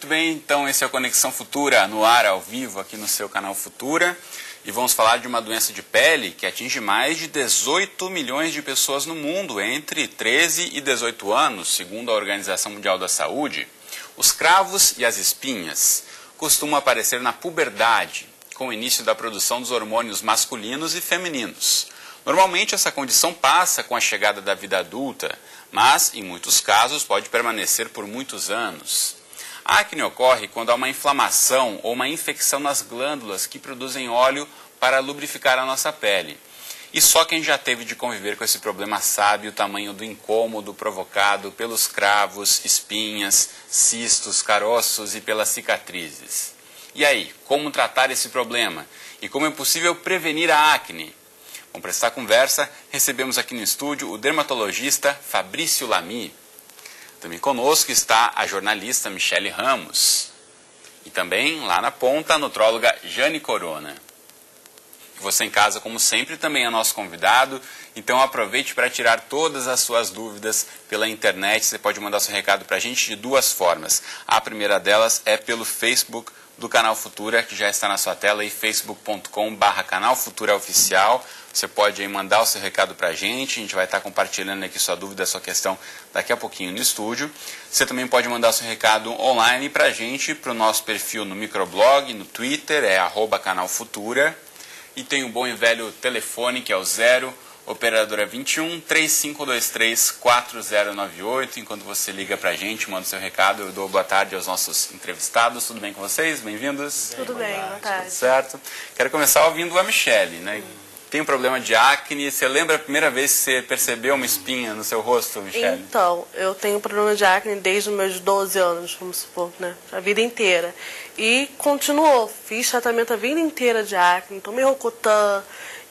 bem, então esse é o Conexão Futura no ar, ao vivo, aqui no seu canal Futura. E vamos falar de uma doença de pele que atinge mais de 18 milhões de pessoas no mundo, entre 13 e 18 anos, segundo a Organização Mundial da Saúde. Os cravos e as espinhas costumam aparecer na puberdade, com o início da produção dos hormônios masculinos e femininos. Normalmente essa condição passa com a chegada da vida adulta, mas em muitos casos pode permanecer por muitos anos. A acne ocorre quando há uma inflamação ou uma infecção nas glândulas que produzem óleo para lubrificar a nossa pele. E só quem já teve de conviver com esse problema sabe o tamanho do incômodo provocado pelos cravos, espinhas, cistos, caroços e pelas cicatrizes. E aí, como tratar esse problema? E como é possível prevenir a acne? Bom, para esta conversa, recebemos aqui no estúdio o dermatologista Fabrício Lamy. Também conosco está a jornalista Michele Ramos. E também, lá na ponta, a nutróloga Jane Corona. Você em casa, como sempre, também é nosso convidado. Então aproveite para tirar todas as suas dúvidas pela internet. Você pode mandar seu recado para a gente de duas formas. A primeira delas é pelo Facebook do Canal Futura, que já está na sua tela, aí facebook.com/Canal Futura Oficial. Você pode aí mandar o seu recado para a gente vai estar compartilhando aqui sua dúvida, sua questão daqui a pouquinho no estúdio. Você também pode mandar o seu recado online para a gente, para o nosso perfil no microblog, no Twitter, é @Canal Futura. E tem o bom e velho telefone, que é o 0, operadora 21 3523 4098. Enquanto você liga para a gente, manda o seu recado, eu dou boa tarde aos nossos entrevistados. Tudo bem com vocês? Bem-vindos? Tudo bem, boa tarde. Tudo certo? Quero começar ouvindo a Michele, né? Tem um problema de acne. Você lembra a primeira vez que você percebeu uma espinha no seu rosto, Michele? Então, eu tenho problema de acne desde os meus 12 anos, vamos supor, né? A vida inteira. E continuou. Fiz tratamento a vida inteira de acne. Tomei Rocutan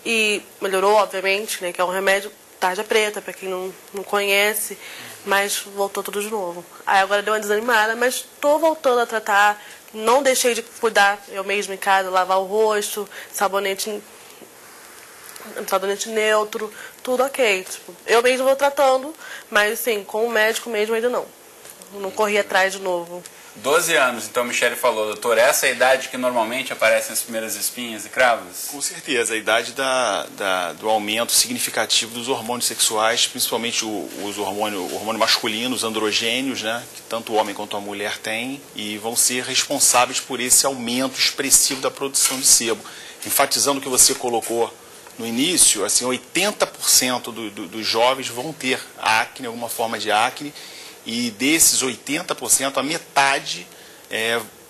e melhorou, obviamente, né? Que é um remédio tarja preta, para quem não conhece. Mas voltou tudo de novo. Aí agora deu uma desanimada, mas estou voltando a tratar. Não deixei de cuidar eu mesma em casa, lavar o rosto, sabonete neutro, tudo ok. Tipo, eu mesmo vou tratando, mas assim, com o médico mesmo ainda não. Não corri atrás de novo. 12 anos, então a Michele falou, doutor, essa é a idade que normalmente aparecem as primeiras espinhas e cravos? Com certeza, a idade do aumento significativo dos hormônios sexuais, principalmente os hormônios masculinos, androgênios, né, que tanto o homem quanto a mulher têm, e vão ser responsáveis por esse aumento expressivo da produção de sebo. Enfatizando o que você colocou no início, assim, 80% dos jovens vão ter acne, alguma forma de acne, e desses 80%, a metade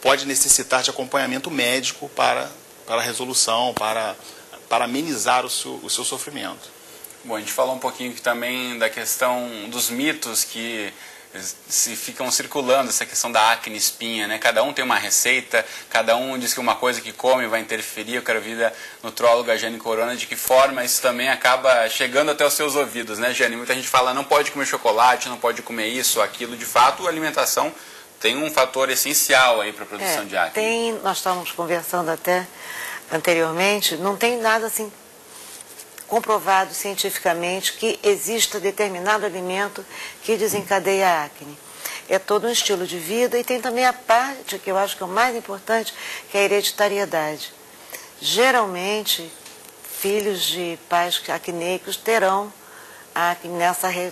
pode necessitar de acompanhamento médico para a resolução, para amenizar o seu sofrimento. Bom, a gente falou um pouquinho também da questão dos mitos que se ficam circulando, essa questão da acne espinha, né? Cada um tem uma receita, cada um diz que uma coisa que come vai interferir. Eu quero ouvir da nutróloga Jane Corona de que forma isso também acaba chegando até os seus ouvidos, né, Jane? Muita gente fala, não pode comer chocolate, não pode comer isso, aquilo. De fato, a alimentação tem um fator essencial aí para a produção de acne. Nós estávamos conversando até anteriormente, não tem nada assim comprovado cientificamente que exista determinado alimento que desencadeia a acne. É todo um estilo de vida e tem também a parte que eu acho que é o mais importante, que é a hereditariedade. Geralmente, filhos de pais acneicos terão acne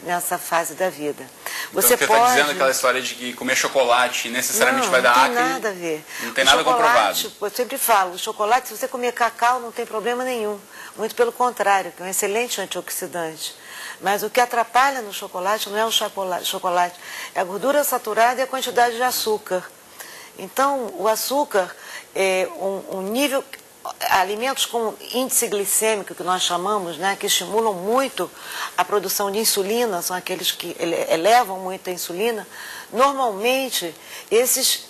nessa fase da vida. Então você está dizendo aquela história de que comer chocolate necessariamente vai dar acne? Não tem nada a ver. Não tem nada comprovado. Eu sempre falo, o chocolate, se você comer cacau, não tem problema nenhum. Muito pelo contrário, que é um excelente antioxidante. Mas o que atrapalha no chocolate não é o chocolate, é a gordura saturada e a quantidade de açúcar. Então, o açúcar é um nível... Alimentos com índice glicêmico, que nós chamamos, né, que estimulam muito a produção de insulina, são aqueles que elevam muito a insulina. Normalmente, esse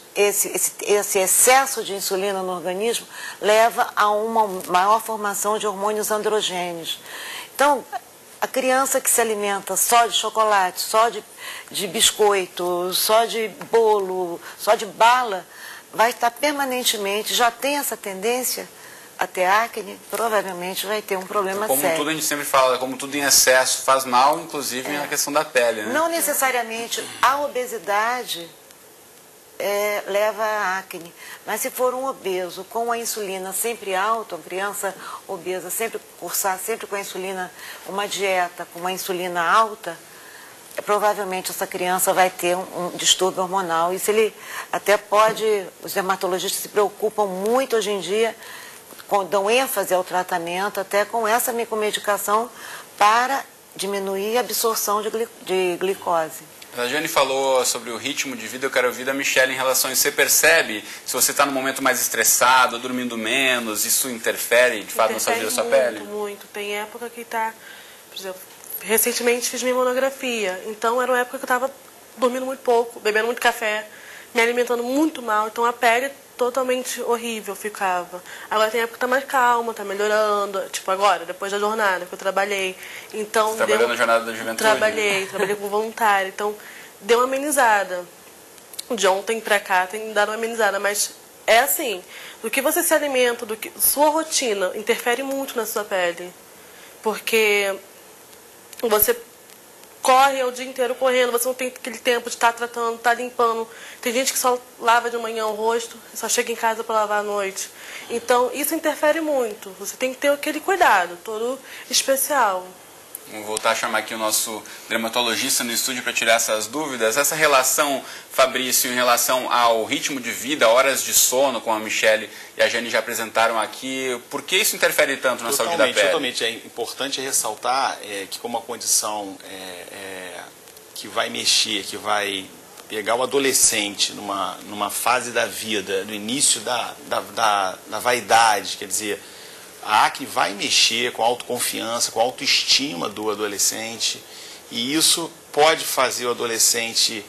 excesso de insulina no organismo leva a uma maior formação de hormônios androgênios. Então, a criança que se alimenta só de chocolate, só de biscoito, só de bolo, só de bala, vai estar permanentemente, já tem essa tendência a ter acne, provavelmente vai ter um problema sério. Como tudo a gente sempre fala, como tudo em excesso faz mal, inclusive na questão da pele, né? Não necessariamente. A obesidade leva a acne. Mas se for um obeso com a insulina sempre alta, uma criança obesa sempre cursar sempre com a insulina, uma dieta com uma insulina alta, provavelmente essa criança vai ter um distúrbio hormonal. Isso ele até pode, os dermatologistas se preocupam muito hoje em dia, dão ênfase ao tratamento, até com essa micomedicação para diminuir a absorção de glicose. A Jane falou sobre o ritmo de vida, eu quero ouvir da Michelle em relação a isso. Você percebe se você está num momento mais estressado, dormindo menos, isso interfere de fato na saúde da sua pele? Muito. Tem época que está, por exemplo, recentemente fiz minha monografia, então era uma época que eu estava dormindo muito pouco, bebendo muito café, me alimentando muito mal, então a pele totalmente horrível ficava. Agora tem época que está mais calma, está melhorando, tipo agora, depois da jornada que eu trabalhei. Então, você trabalhou na jornada da juventude? Trabalhei com voluntário, então deu uma amenizada. De ontem pra cá tem dado uma amenizada, mas é assim, do que você se alimenta, sua rotina interfere muito na sua pele. Porque você corre o dia inteiro correndo, você não tem aquele tempo de estar tratando, estar limpando. Tem gente que só lava de manhã o rosto, só chega em casa para lavar à noite. Então, isso interfere muito. Você tem que ter aquele cuidado, todo especial. Vamos voltar a chamar aqui o nosso dermatologista no estúdio para tirar essas dúvidas. Essa relação, Fabrício, em relação ao ritmo de vida, horas de sono, como a Michelle e a Jane já apresentaram aqui, por que isso interfere tanto na saúde da pele? Totalmente. É importante ressaltar que como uma condição que vai mexer, que vai pegar o adolescente numa fase da vida, no início da vaidade, quer dizer, a acne vai mexer com a autoconfiança, com a autoestima do adolescente, e isso pode fazer o adolescente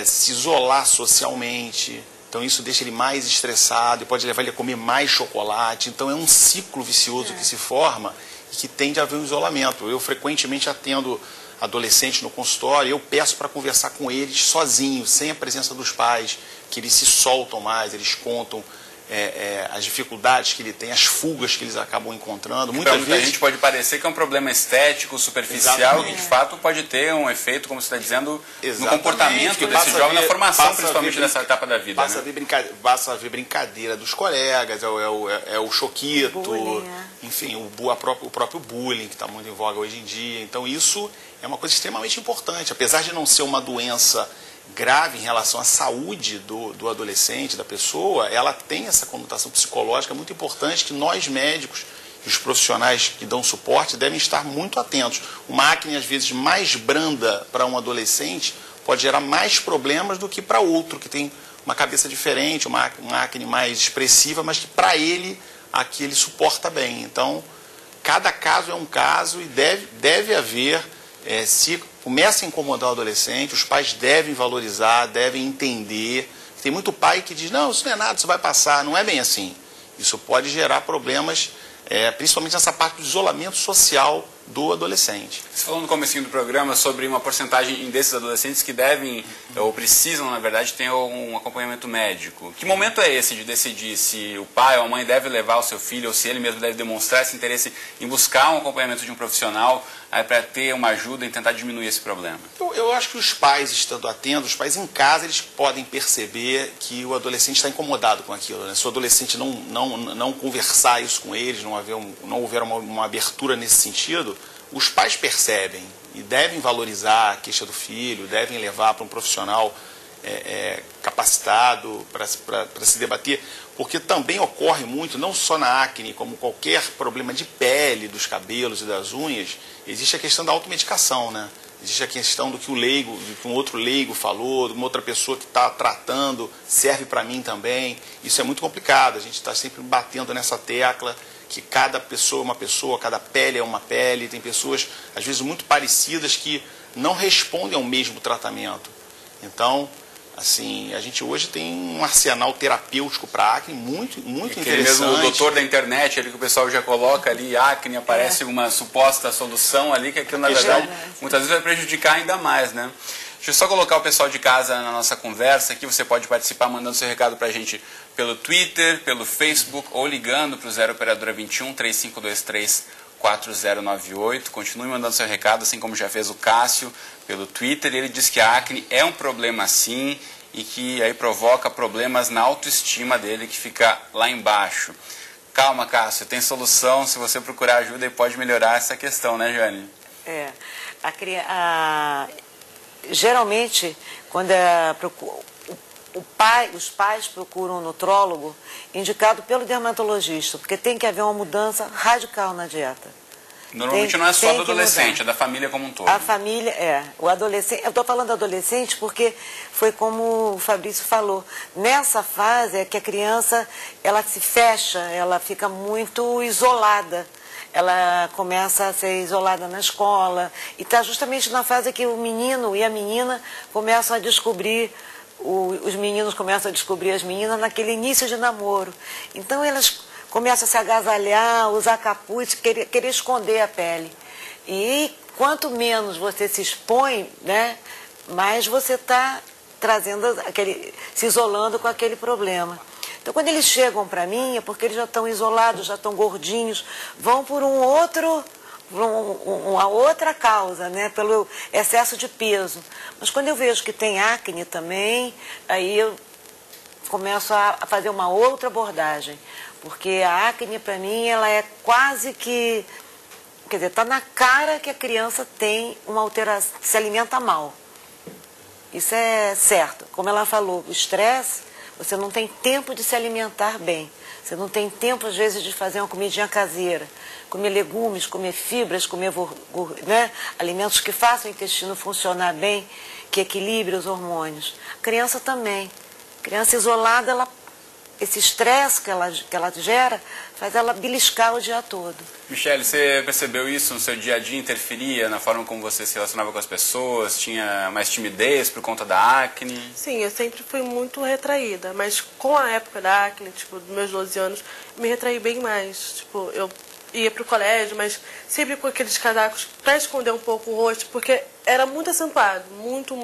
se isolar socialmente. Então isso deixa ele mais estressado e pode levar ele a comer mais chocolate. Então é um ciclo vicioso que se forma e que tende a haver um isolamento. Eu frequentemente atendo adolescentes no consultório e eu peço para conversar com eles sozinhos, sem a presença dos pais, que eles se soltam mais, eles contam as dificuldades que ele tem, as fugas que eles acabam encontrando. Muitas vezes a gente pode parecer que é um problema estético, superficial, que de fato pode ter um efeito, como você está dizendo, no comportamento desse jovem, na formação principalmente dessa etapa da vida. Basta ver brincadeira dos colegas, é o choquito, bullying, enfim, o próprio bullying que está muito em voga hoje em dia. Então isso é uma coisa extremamente importante, apesar de não ser uma doença grave em relação à saúde do adolescente, da pessoa, ela tem essa conotação psicológica muito importante que nós médicos e os profissionais que dão suporte devem estar muito atentos. Uma acne, às vezes, mais branda para um adolescente pode gerar mais problemas do que para outro, que tem uma cabeça diferente, uma acne mais expressiva, mas que para ele, aqui ele suporta bem. Então, cada caso é um caso e deve haver, se começa a incomodar o adolescente, os pais devem valorizar, devem entender. Tem muito pai que diz, não, isso não é nada, isso vai passar. Não é bem assim. Isso pode gerar problemas, principalmente nessa parte do isolamento social do adolescente. Você falou no comecinho do programa sobre uma porcentagem desses adolescentes que devem, ou precisam, na verdade, ter um acompanhamento médico. Que momento é esse de decidir se o pai ou a mãe deve levar o seu filho, ou se ele mesmo deve demonstrar esse interesse em buscar um acompanhamento de um profissional para ter uma ajuda em tentar diminuir esse problema? Eu acho que os pais, estando atentos, os pais em casa, eles podem perceber que o adolescente está incomodado com aquilo, né? Se o adolescente não conversar isso com eles, não houver uma abertura nesse sentido, os pais percebem e devem valorizar a queixa do filho, devem levar para um profissional capacitado para se debater, porque também ocorre muito, não só na acne, como qualquer problema de pele, dos cabelos e das unhas, existe a questão da automedicação, né? Existe a questão do que um outro leigo falou, de uma outra pessoa que está tratando, serve para mim também. Isso é muito complicado, a gente está sempre batendo nessa tecla, que cada pessoa é uma pessoa, cada pele é uma pele, tem pessoas, às vezes, muito parecidas que não respondem ao mesmo tratamento. Então, assim, a gente hoje tem um arsenal terapêutico para acne muito interessante. Mesmo o doutor da internet, ali que o pessoal já coloca ali, acne, aparece uma suposta solução ali, que aquilo, na verdade, muitas vezes vai prejudicar ainda mais, né? Deixa eu só colocar o pessoal de casa na nossa conversa aqui. Você pode participar mandando seu recado para a gente pelo Twitter, pelo Facebook ou ligando para o 0 Operadora 21 3523 4098. Continue mandando seu recado, assim como já fez o Cássio pelo Twitter. Ele diz que a acne é um problema sim e que aí provoca problemas na autoestima dele, que fica lá embaixo. Calma, Cássio, tem solução, se você procurar ajuda, e pode melhorar essa questão, né, Jane? Geralmente, quando os pais procuram um nutrólogo indicado pelo dermatologista, porque tem que haver uma mudança radical na dieta. Normalmente não é só do adolescente, é da família como um todo. A família, o adolescente, eu estou falando adolescente porque foi como o Fabrício falou, nessa fase é que a criança, ela se fecha, ela fica muito isolada. Ela começa a ser isolada na escola e está justamente na fase que o menino e a menina começam a descobrir, os meninos começam a descobrir as meninas naquele início de namoro. Então elas começam a se agasalhar, usar capuz, querer esconder a pele. E quanto menos você se expõe, né, mais você está trazendo se isolando com aquele problema. Então, quando eles chegam para mim, é porque eles já estão isolados, já estão gordinhos, vão por uma outra causa, né? Pelo excesso de peso. Mas quando eu vejo que tem acne também, aí eu começo a fazer uma outra abordagem. Porque a acne, para mim, ela é quase que... Quer dizer, está na cara que a criança tem uma alteração, se alimenta mal. Isso é certo. Como ela falou, o estresse... Você não tem tempo de se alimentar bem. Você não tem tempo, às vezes, de fazer uma comidinha caseira. Comer legumes, comer fibras, comer né, alimentos que façam o intestino funcionar bem, que equilibre os hormônios. A criança também. A criança isolada, esse estresse que ela gera, faz ela beliscar o dia todo. Michele, você percebeu isso no seu dia a dia? Interferia na forma como você se relacionava com as pessoas? Tinha mais timidez por conta da acne? Sim, eu sempre fui muito retraída, mas com a época da acne, tipo, dos meus 12 anos, me retraí bem mais. Tipo, eu ia pro colégio, mas sempre com aqueles casacos para esconder um pouco o rosto, porque era muito acentuado, muito.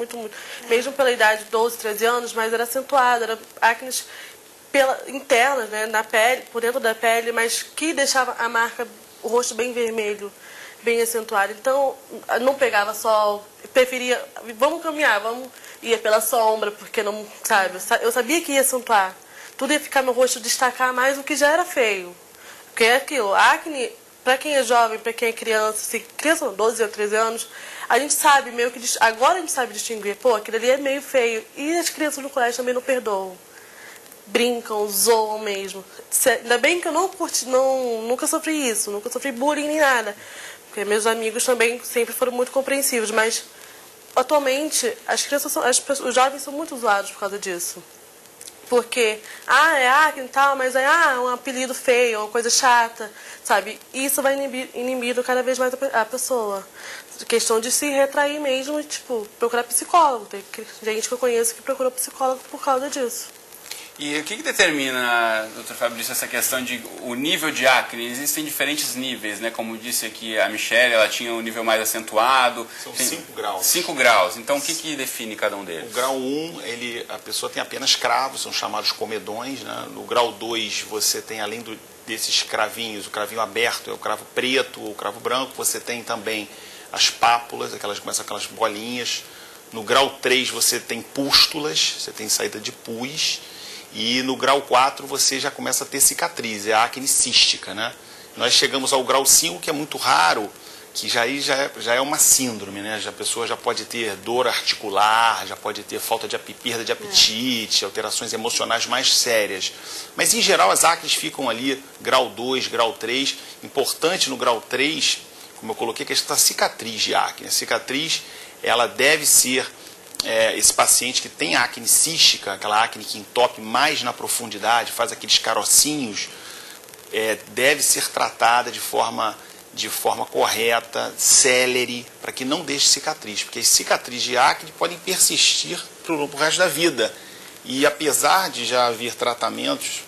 Mesmo pela idade de 12, 13 anos, mas era acentuado, era acne internas, né, na pele, por dentro da pele, mas que deixava a marca, o rosto bem vermelho, bem acentuado. Então, não pegava sol, preferia, vamos caminhar, ia pela sombra, porque não, sabe, eu sabia que ia acentuar. Tudo ia ficar meu rosto destacar mais, o que já era feio. Porque é aquilo, acne, para quem é jovem, para quem é criança, se criança, 12 ou 13 anos, a gente sabe meio que, agora a gente sabe distinguir, pô, aquilo ali é meio feio. E as crianças no colégio também não perdoam. Brincam, zoam mesmo. Ainda bem que eu nunca sofri isso, nunca sofri bullying nem nada. Porque meus amigos também sempre foram muito compreensivos, mas atualmente as crianças os jovens são muito zoados por causa disso. Porque, é acne e tal, mas é um apelido feio, uma coisa chata, sabe? E isso vai inibindo cada vez mais a pessoa. Questão de se retrair mesmo e, tipo, procurar psicólogo. Tem gente que eu conheço que procurou psicólogo por causa disso. E o que determina, doutor Fabrício, essa questão de o nível de acne? Existem diferentes níveis, né? Como disse aqui a Michele, ela tinha um nível mais acentuado. São 5 graus. 5 graus. Então, o que define cada um deles? O grau 1, a pessoa tem apenas cravos, são chamados comedões, né? No grau 2, você tem, além desses cravinhos, o cravinho aberto é o cravo preto ou o cravo branco. Você tem também as pápulas, começam aquelas bolinhas. No grau 3, você tem pústulas, você tem saída de pus. E no grau 4 você já começa a ter cicatriz, é a acne cística, né? Nós chegamos ao grau 5, que é muito raro, que já é uma síndrome, né? A pessoa já pode ter dor articular, já pode ter perda de apetite, alterações emocionais mais sérias. Mas em geral as acnes ficam ali, grau 2, grau 3. Importante no grau 3, como eu coloquei, que é esta cicatriz de acne. A cicatriz, ela deve ser... esse paciente que tem acne cística, aquela acne que entope mais na profundidade, faz aqueles carocinhos, deve ser tratada de forma correta, célere, para que não deixe cicatriz, porque as cicatrizes de acne podem persistir pro resto da vida. E apesar de já haver tratamentos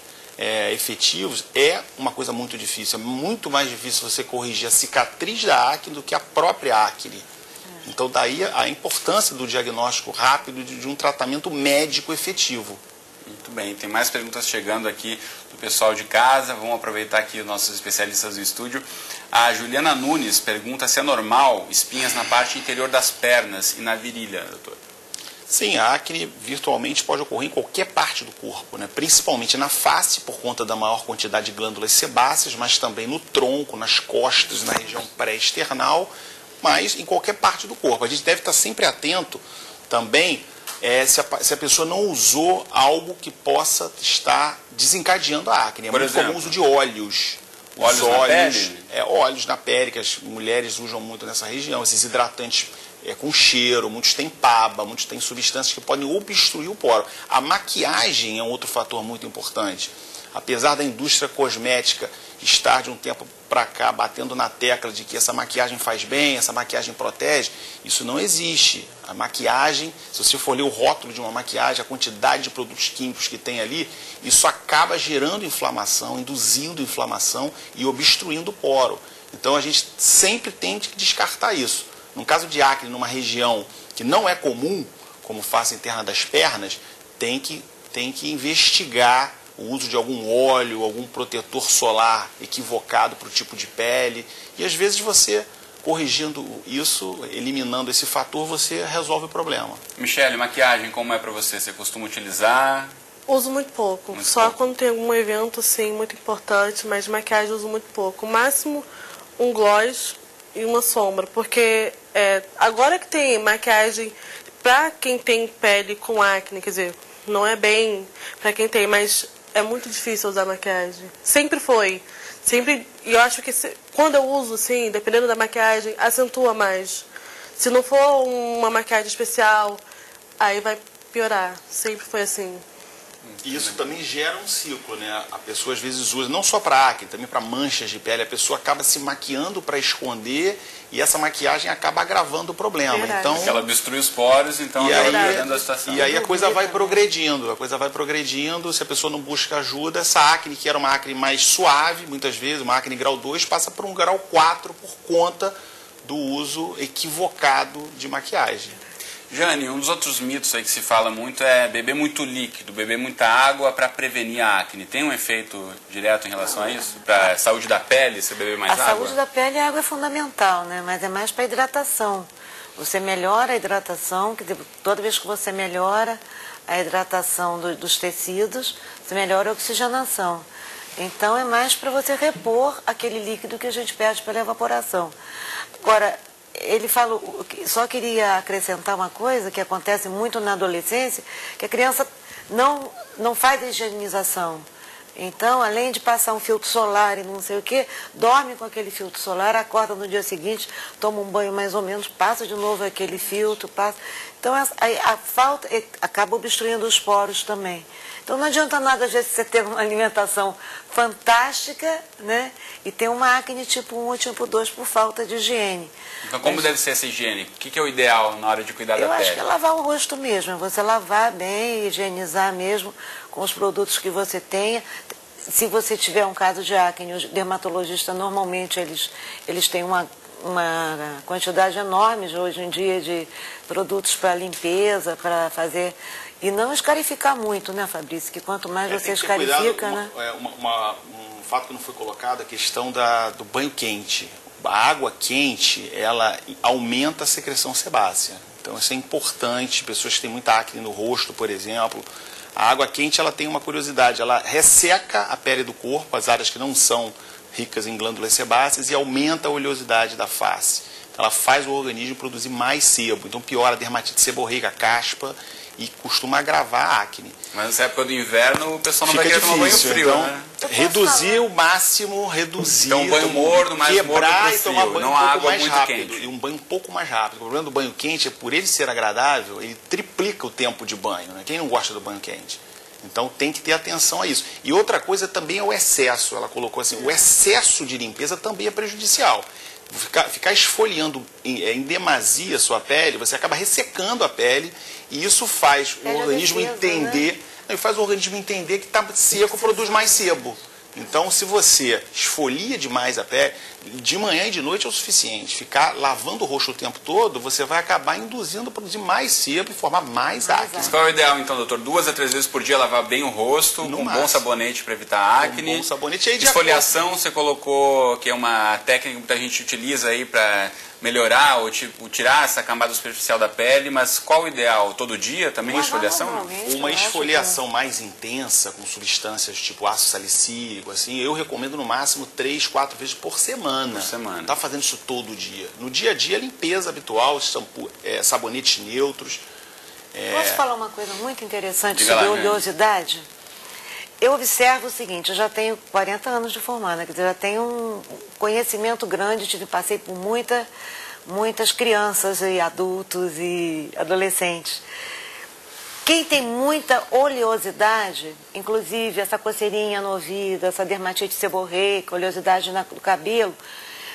efetivos, é uma coisa muito difícil. É muito mais difícil você corrigir a cicatriz da acne do que a própria acne. Então, daí a importância do diagnóstico rápido de um tratamento médico efetivo. Muito bem, tem mais perguntas chegando aqui do pessoal de casa. Vamos aproveitar aqui os nossos especialistas do estúdio. A Juliana Nunes pergunta se é normal espinhas na parte interior das pernas e na virilha, doutor. Sim, a acne virtualmente pode ocorrer em qualquer parte do corpo, né? Principalmente na face, por conta da maior quantidade de glândulas sebáceas, mas também no tronco, nas costas, na região pré-esternal, mas em qualquer parte do corpo. A gente deve estar sempre atento também se a pessoa não usou algo que possa estar desencadeando a acne. É Por muito exemplo? comum o uso de óleos. Óleos na pele? Óleos na pele, que as mulheres usam muito nessa região, esses hidratantes com cheiro, muitos têm paba, muitos têm substâncias que podem obstruir o poro. A maquiagem é um outro fator muito importante. Apesar da indústria cosmética estar de um tempo para cá batendo na tecla de que essa maquiagem faz bem, essa maquiagem protege, isso não existe. A maquiagem, se você for ler o rótulo de uma maquiagem, a quantidade de produtos químicos que tem ali, isso acaba gerando inflamação, induzindo inflamação e obstruindo o poro. Então a gente sempre tem que descartar isso. No caso de acne, numa região que não é comum, como face interna das pernas, tem que investigar o uso de algum óleo, algum protetor solar equivocado para o tipo de pele. E às vezes você, corrigindo isso, eliminando esse fator, você resolve o problema. Michele, maquiagem, como é para você? Você costuma utilizar? Uso muito pouco. Só quando tem algum evento, sim, muito importante, mas maquiagem eu uso muito pouco. O máximo, um gloss e uma sombra, porque agora que tem maquiagem pra quem tem pele com acne, quer dizer, não é bem pra quem tem, mas é muito difícil usar maquiagem. Sempre foi. Sempre, e eu acho que quando eu uso, sim, dependendo da maquiagem, acentua mais. Se não for uma maquiagem especial, aí vai piorar. Sempre foi assim. E isso também gera um ciclo, né? A pessoa às vezes usa, não só para acne, também para manchas de pele. A pessoa acaba se maquiando para esconder e essa maquiagem acaba agravando o problema. Verdade. Então, Porque ela obstrui os poros, então e ela aí, piorando a situação. e aí a coisa vai progredindo, se a pessoa não busca ajuda, essa acne, que era uma acne mais suave, muitas vezes, uma acne grau 2, passa por um grau 4 por conta do uso equivocado de maquiagem. Jane, um dos outros mitos aí que se fala muito é beber muito líquido, beber muita água para prevenir a acne. Tem um efeito direto em relação a isso? Para a saúde da pele, você beber mais água? A saúde da pele, a água é fundamental, né? Mas é mais para hidratação. Você melhora a hidratação, que toda vez que você melhora a hidratação dos tecidos, você melhora a oxigenação. Então é mais para você repor aquele líquido que a gente perde pela evaporação. Agora, ele falou, só queria acrescentar uma coisa que acontece muito na adolescência, que a criança não faz a higienização. Então, além de passar um filtro solar e não sei o que, dorme com aquele filtro solar, acorda no dia seguinte, toma um banho mais ou menos, passa de novo aquele filtro, passa. Então, a falta acaba obstruindo os poros também. Então, não adianta nada, às vezes, você ter uma alimentação fantástica, né? E ter uma acne tipo 1 ou tipo 2 por falta de higiene. Então, como deve ser essa higiene? O que é o ideal na hora de cuidar da pele? Eu acho que é lavar o rosto mesmo. Você lavar bem, higienizar mesmo com os produtos que você tenha. Se você tiver um caso de acne, os dermatologistas, normalmente, eles têm uma quantidade enorme hoje em dia de produtos para limpeza, para fazer... E não escarificar muito, né, Fabrício? Que quanto mais você escarifica, né? Um fato que não foi colocado, a questão do banho quente. A água quente, ela aumenta a secreção sebácea. Então isso é importante, pessoas que têm muita acne no rosto, por exemplo. A água quente, ela tem uma curiosidade, ela resseca a pele do corpo, as áreas que não são ricas em glândulas sebáceas, e aumenta a oleosidade da face. Ela faz o organismo produzir mais sebo, então piora a dermatite seborreica, a caspa, e costuma agravar a acne. Mas nessa época do inverno o pessoal não vai querer tomar banho frio, então, né? Reduzir o máximo, Então um banho morno, mais morno quebrar pro e tomar frio, banho não um pouco água mais muito rápido. quente. E um banho um pouco mais rápido. O problema do banho quente é, por ele ser agradável, ele triplica o tempo de banho, né? Quem não gosta do banho quente? Então tem que ter atenção a isso. E outra coisa também é o excesso. Ela colocou assim, o excesso de limpeza também é prejudicial. Ficar esfoliando em demasia a sua pele, você acaba ressecando a pele e isso faz o organismo entender, né? Faz o organismo entender que está seco, produz mais sebo. Então, se você esfolia demais a pele, de manhã e de noite é o suficiente. Ficar lavando o rosto o tempo todo, você vai acabar induzindo a produzir mais sebo e formar mais acne. Qual é o ideal, então, doutor? 2 a 3 vezes por dia lavar bem o rosto, com um bom sabonete para evitar acne. Bom sabonete. Aí, esfoliação, você colocou que é uma técnica que muita gente utiliza aí para melhorar ou tipo tirar essa camada superficial da pele, mas qual o ideal? Todo dia também esfoliação? Uma esfoliação mais intensa com substâncias tipo ácido salicílico, assim, eu recomendo no máximo 3, 4 vezes por semana. Tá fazendo isso todo dia. No dia a dia, limpeza habitual, shampoo, sabonetes neutros. Posso falar uma coisa muito interessante sobre oleosidade? Eu observo o seguinte, eu já tenho 40 anos de formada, quer dizer, já tenho um conhecimento grande, passei por muitas crianças e adultos e adolescentes. Quem tem muita oleosidade, inclusive essa coceirinha no ouvido, essa dermatite seborreica, oleosidade no cabelo,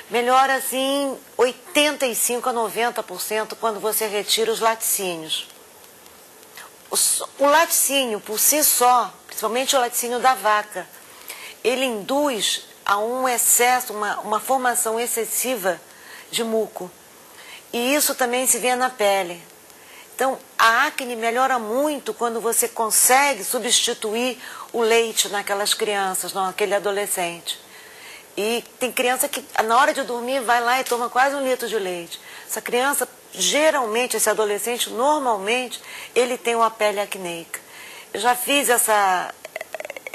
melhora assim 85% a 90% quando você retira os laticínios. O laticínio, por si só, principalmente o laticínio da vaca, ele induz a um excesso, uma formação excessiva de muco. E isso também se vê na pele. Então, a acne melhora muito quando você consegue substituir o leite naquelas crianças, naquele adolescente. E tem criança que, na hora de dormir, vai lá e toma quase 1 litro de leite. Essa criança, geralmente, esse adolescente, normalmente, ele tem uma pele acneica. Eu já fiz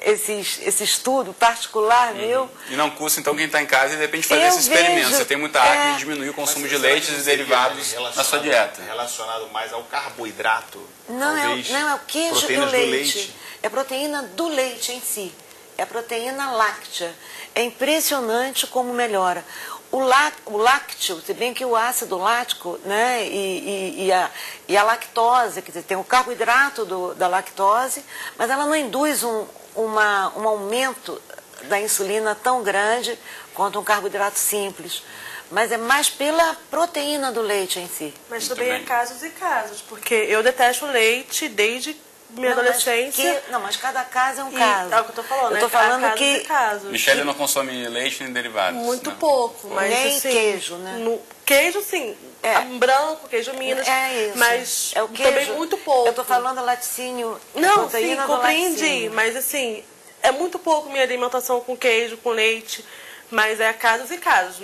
esse estudo particular meu. E não custa, então, quem está em casa e de repente fazer esse experimento. Você tem muita acne, diminuir o consumo de leites e derivados na sua dieta. Relacionado mais ao carboidrato? Não, é o queijo e o leite. É proteína do leite em si. É proteína láctea. É impressionante como melhora. O lácteo, se bem que o ácido lático, né, e a lactose, quer dizer, tem o carboidrato da lactose, mas ela não induz um aumento da insulina tão grande quanto um carboidrato simples. Mas é mais pela proteína do leite em si. Mas também é casos e casos, porque eu detesto leite desde minha adolescência. Mas cada caso é um caso. É o que eu tô falando. Eu tô falando que Michele não consome leite nem derivados. Muito pouco, mas nem assim, queijo, né? Queijo, sim. Branco, queijo Minas. É isso. Mas é o queijo, também muito pouco. Eu tô falando laticínio. Não, sim, compreendi. Mas assim, é muito pouco minha alimentação com queijo, com leite. Mas é casos e casos.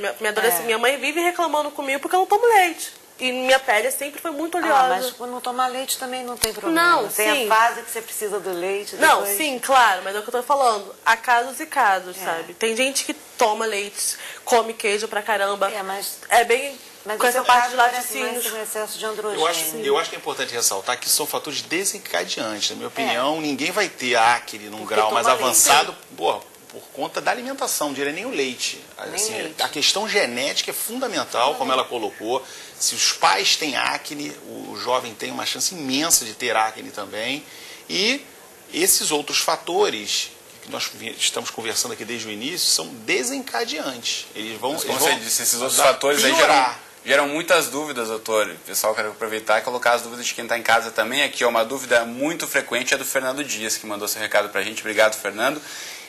Minha mãe vive reclamando comigo porque eu não tomo leite. E minha pele sempre foi muito oleosa. Mas quando não tomar leite também não tem problema. Não, tem a fase que você precisa do leite. Não, sim, claro, mas é o que eu tô falando. Há casos e casos, sabe? Tem gente que toma leite, come queijo pra caramba. É bem... com essa parte de laticínios. Um excesso de androgênio. Eu acho que é importante ressaltar que são fatores desencadeantes. Na minha opinião, ninguém vai ter acne num grau mais avançado, por conta da alimentação, diria nem o leite. Assim, a questão genética é fundamental, como ela colocou. Se os pais têm acne, o jovem tem uma chance imensa de ter acne também. E esses outros fatores que nós estamos conversando aqui desde o início são desencadeantes. Eles vão, você disse, esses outros fatores aí geram muitas dúvidas, doutor. Pessoal, quero aproveitar e colocar as dúvidas de quem está em casa também. Aqui, uma dúvida muito frequente é do Fernando Dias, que mandou seu recado para a gente. Obrigado, Fernando.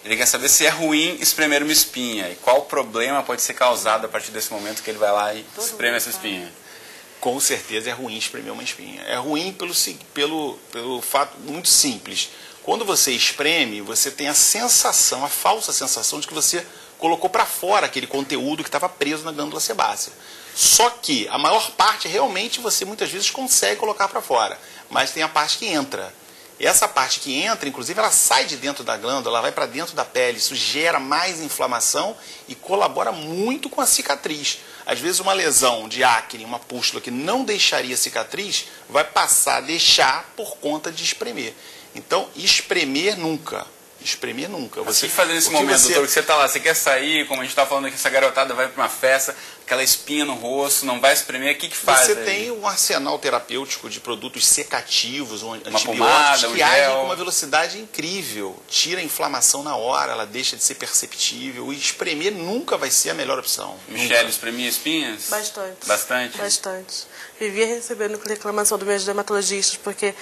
Ele quer saber se é ruim espremer uma espinha e qual problema pode ser causado a partir desse momento que ele vai lá e espreme essa espinha. Com certeza é ruim espremer uma espinha. É ruim pelo fato muito simples. Quando você espreme, você tem a sensação, a falsa sensação de que você colocou para fora aquele conteúdo que estava preso na glândula sebácea. Só que a maior parte realmente você muitas vezes consegue colocar para fora, mas tem a parte que entra. E essa parte que entra, inclusive, ela sai de dentro da glândula, ela vai para dentro da pele, isso gera mais inflamação e colabora muito com a cicatriz. Às vezes uma lesão de acne, uma pústula que não deixaria cicatriz, vai passar a deixar por conta de espremer. Então, espremer nunca. Espremer nunca. Você fazer nesse momento, doutor, que você está lá, você quer sair, como a gente está falando aqui, essa garotada vai para uma festa, aquela espinha no rosto, não vai espremer, o que faz? Você tem um arsenal terapêutico de produtos secativos, antibióticos, pomada, que agem com uma velocidade incrível. Tira a inflamação na hora, ela deixa de ser perceptível. E espremer nunca vai ser a melhor opção. Michele, espremia espinhas? Bastante. Bastante? Bastante. Vivia recebendo reclamação dos meus dermatologistas, porque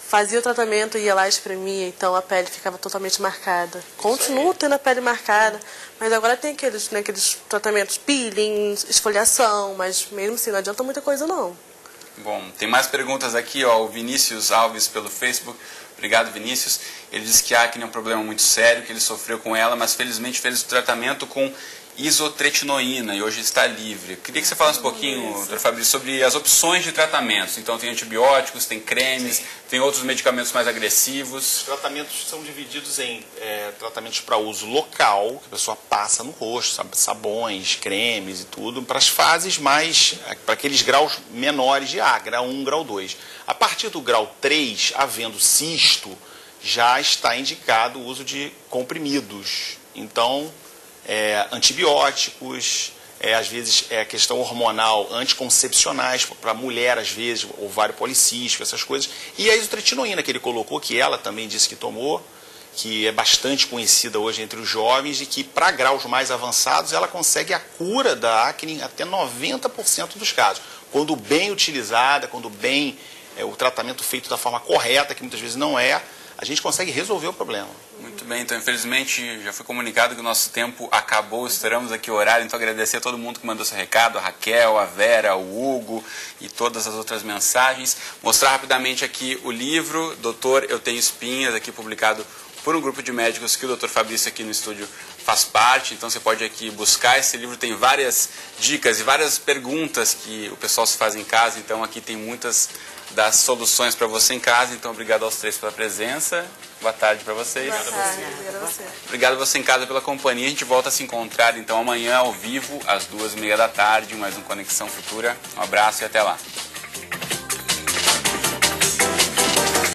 fazia o tratamento e ia lá e espremia, então a pele ficava totalmente marcada. Continuo tendo a pele marcada, mas agora tem aqueles tratamentos peeling, esfoliação, mas mesmo assim não adianta muita coisa não. Bom, tem mais perguntas aqui, ó, o Vinícius Alves pelo Facebook. Obrigado, Vinícius. Ele diz que a acne é um problema muito sério, que ele sofreu com ela, mas felizmente fez o tratamento com isotretinoína e hoje está livre. Queria que você falasse um pouquinho, doutor Fabrício, sobre as opções de tratamentos. Então tem antibióticos, tem cremes, Sim. tem outros medicamentos mais agressivos. Os tratamentos são divididos em tratamentos para uso local, que a pessoa passa no rosto, sabões, cremes e tudo, para as fases mais, para aqueles graus menores de A, grau 1, grau 2. A partir do grau 3, havendo cisto, já está indicado o uso de comprimidos. Então, antibióticos, às vezes questão hormonal, anticoncepcionais, para mulher, às vezes, ovário policístico, essas coisas. E a isotretinoína que ele colocou, que ela também disse que tomou, que é bastante conhecida hoje entre os jovens e que, para graus mais avançados, ela consegue a cura da acne em até 90% dos casos. Quando bem utilizada, quando bem o tratamento feito da forma correta, que muitas vezes não é, a gente consegue resolver o problema. Muito bem, então infelizmente já foi comunicado que o nosso tempo acabou, estouramos aqui o horário, então agradecer a todo mundo que mandou seu recado, a Raquel, a Vera, o Hugo e todas as outras mensagens. Mostrar rapidamente aqui o livro, Doutor, Eu Tenho Espinhas, aqui publicado por um grupo de médicos que o Dr. Fabrício aqui no estúdio faz parte, então você pode aqui buscar esse livro, tem várias dicas e várias perguntas que o pessoal se faz em casa, então aqui tem muitas das soluções para você em casa, então obrigado aos três pela presença, boa tarde para vocês. Boa tarde, obrigado a você. Obrigado a você em casa pela companhia, a gente volta a se encontrar então amanhã ao vivo, às 2h30 da tarde, mais um Conexão Futura, um abraço e até lá.